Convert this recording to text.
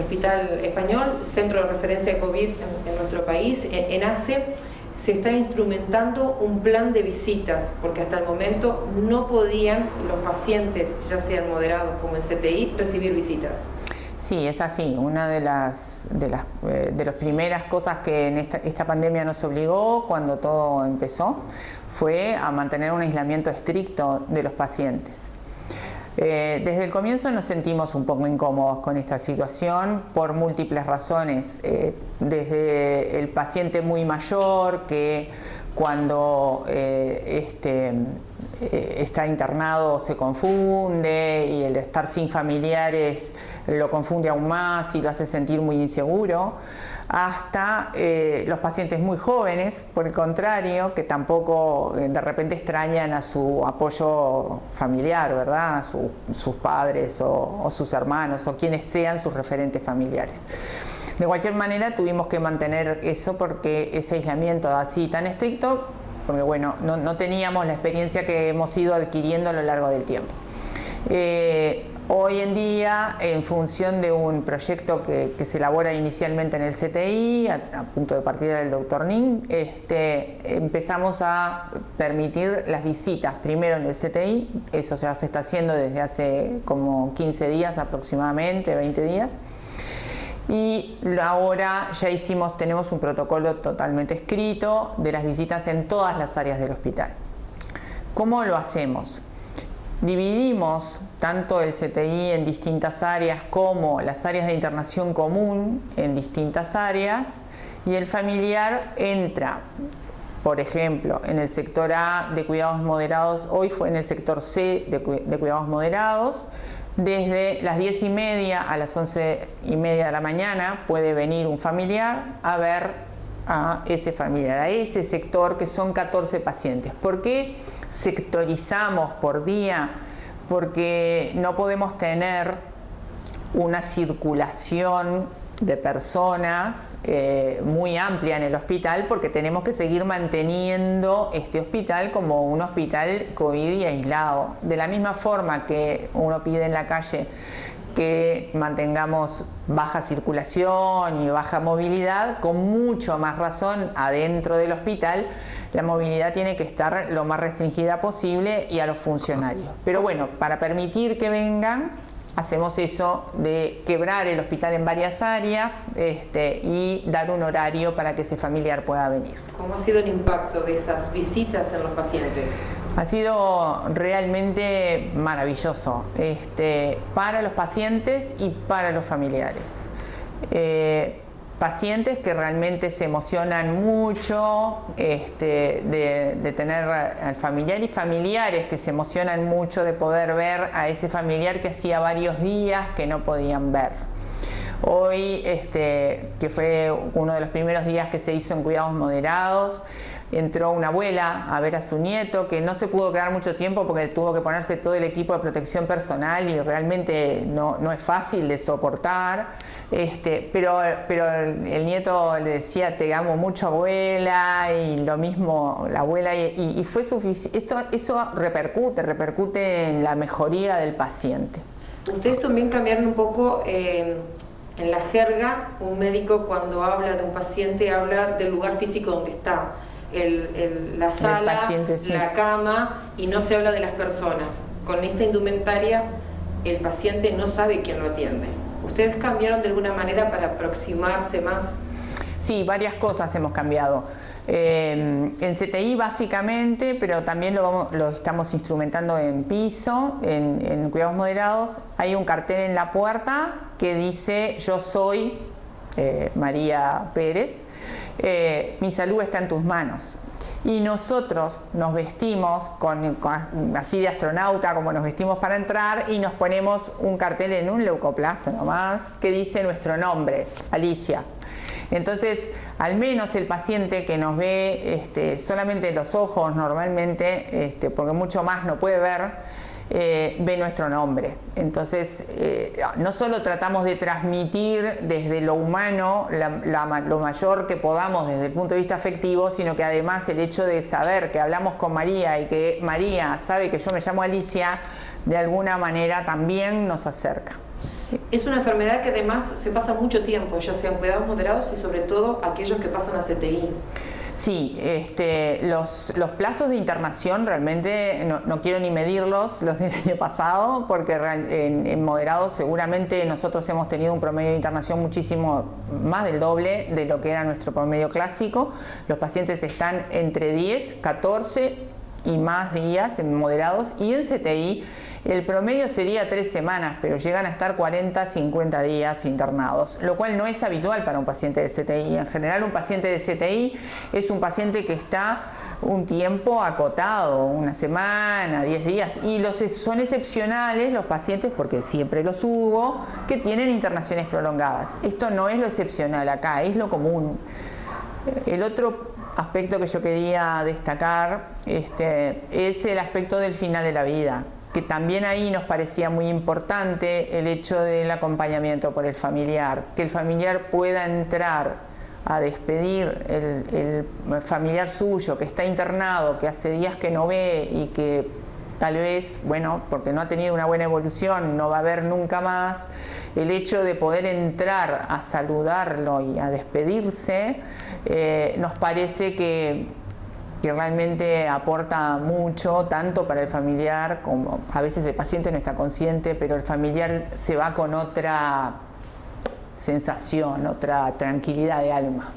Hospital Español, centro de referencia de COVID en nuestro país, en ACE, se está instrumentando un plan de visitas, porque hasta el momento no podían los pacientes, ya sean moderados como en CTI, recibir visitas. Sí, es así. Una de las primeras cosas que en esta pandemia nos obligó cuando todo empezó fue a mantener un aislamiento estricto de los pacientes. Desde el comienzo nos sentimos un poco incómodos con esta situación por múltiples razones. Desde el paciente muy mayor que cuando está internado se confunde y el estar sin familiares lo confunde aún más y lo hace sentir muy inseguro, hasta los pacientes muy jóvenes, por el contrario, que tampoco de repente extrañan a su apoyo familiar, ¿verdad? A sus padres o sus hermanos o quienes sean sus referentes familiares. De cualquier manera tuvimos que mantener eso porque ese aislamiento así tan estricto, porque bueno, no teníamos la experiencia que hemos ido adquiriendo a lo largo del tiempo. Hoy en día, en función de un proyecto que se elabora inicialmente en el CTI, a punto de partida del doctor Nin, empezamos a permitir las visitas primero en el CTI, eso ya se está haciendo desde hace como 15 días aproximadamente, 20 días. Y ahora ya tenemos un protocolo totalmente escrito de las visitas en todas las áreas del hospital. ¿Cómo lo hacemos? Dividimos tanto el CTI en distintas áreas como las áreas de internación común en distintas áreas y el familiar entra, por ejemplo, en el sector A de cuidados moderados, hoy fue en el sector C de cuidados moderados. Desde las 10:30 a las 11:30 de la mañana puede venir un familiar a ver a ese familiar, a ese sector que son 14 pacientes. ¿Por qué sectorizamos por día? Porque no podemos tener una circulación de personas muy amplia en el hospital porque tenemos que seguir manteniendo este hospital como un hospital COVID y aislado. De la misma forma que uno pide en la calle que mantengamos baja circulación y baja movilidad, con mucho más razón adentro del hospital la movilidad tiene que estar lo más restringida posible y a los funcionarios. Pero bueno, para permitir que vengan, hacemos eso de quebrar el hospital en varias áreas y dar un horario para que ese familiar pueda venir. ¿Cómo ha sido el impacto de esas visitas en los pacientes? Ha sido realmente maravilloso para los pacientes y para los familiares. Pacientes que realmente se emocionan mucho de tener al familiar y familiares que se emocionan mucho de poder ver a ese familiar que hacía varios días que no podían ver. Hoy, que fue uno de los primeros días que se hizo en cuidados moderados, entró una abuela a ver a su nieto que no se pudo quedar mucho tiempo porque tuvo que ponerse todo el equipo de protección personal y realmente no es fácil de soportar. Pero el nieto le decía te amo mucho abuela y lo mismo la abuela y fue suficiente. Eso repercute en la mejoría del paciente. Ustedes también cambiaron un poco en la jerga. Un médico cuando habla de un paciente habla del lugar físico donde está. La sala, paciente, sí. La cama, y no se habla de las personas. Con esta indumentaria el paciente no sabe quién lo atiende. ¿Ustedes cambiaron de alguna manera para aproximarse más? Sí, varias cosas hemos cambiado. En CTI básicamente, pero también lo estamos instrumentando en piso, en cuidados moderados. Hay un cartel en la puerta que dice yo soy María Pérez. Mi salud está en tus manos. Y nosotros nos vestimos así de astronauta como nos vestimos para entrar y nos ponemos un cartel en un leucoplasto nomás que dice nuestro nombre, Alicia. Entonces, al menos el paciente que nos ve solamente los ojos normalmente, porque mucho más no puede ver, ve nuestro nombre. Entonces, no solo tratamos de transmitir desde lo humano lo mayor que podamos desde el punto de vista afectivo, sino que además el hecho de saber que hablamos con María y que María sabe que yo me llamo Alicia, de alguna manera también nos acerca. Es una enfermedad que además se pasa mucho tiempo, ya sean cuidados moderados y sobre todo aquellos que pasan a CTI. Sí, los plazos de internación realmente no quiero ni medirlos, los del año pasado, porque en moderados seguramente nosotros hemos tenido un promedio de internación muchísimo más del doble de lo que era nuestro promedio clásico. Los pacientes están entre 10, 14 y más días en moderados, y en CTI el promedio sería 3 semanas, pero llegan a estar 40, 50 días internados, lo cual no es habitual para un paciente de CTI. En general, un paciente de CTI es un paciente que está un tiempo acotado, una semana, 10 días, y son excepcionales los pacientes, porque siempre los hubo, que tienen internaciones prolongadas. Esto no es lo excepcional acá, es lo común. El otro aspecto que yo quería destacar es el aspecto del final de la vida, que también ahí nos parecía muy importante el hecho del acompañamiento por el familiar, que el familiar pueda entrar a despedir el familiar suyo que está internado, que hace días que no ve y que tal vez, bueno, porque no ha tenido una buena evolución, no va a ver nunca más. El hecho de poder entrar a saludarlo y a despedirse nos parece que realmente aporta mucho, tanto para el familiar como a veces el paciente no está consciente, pero el familiar se va con otra sensación, otra tranquilidad de alma.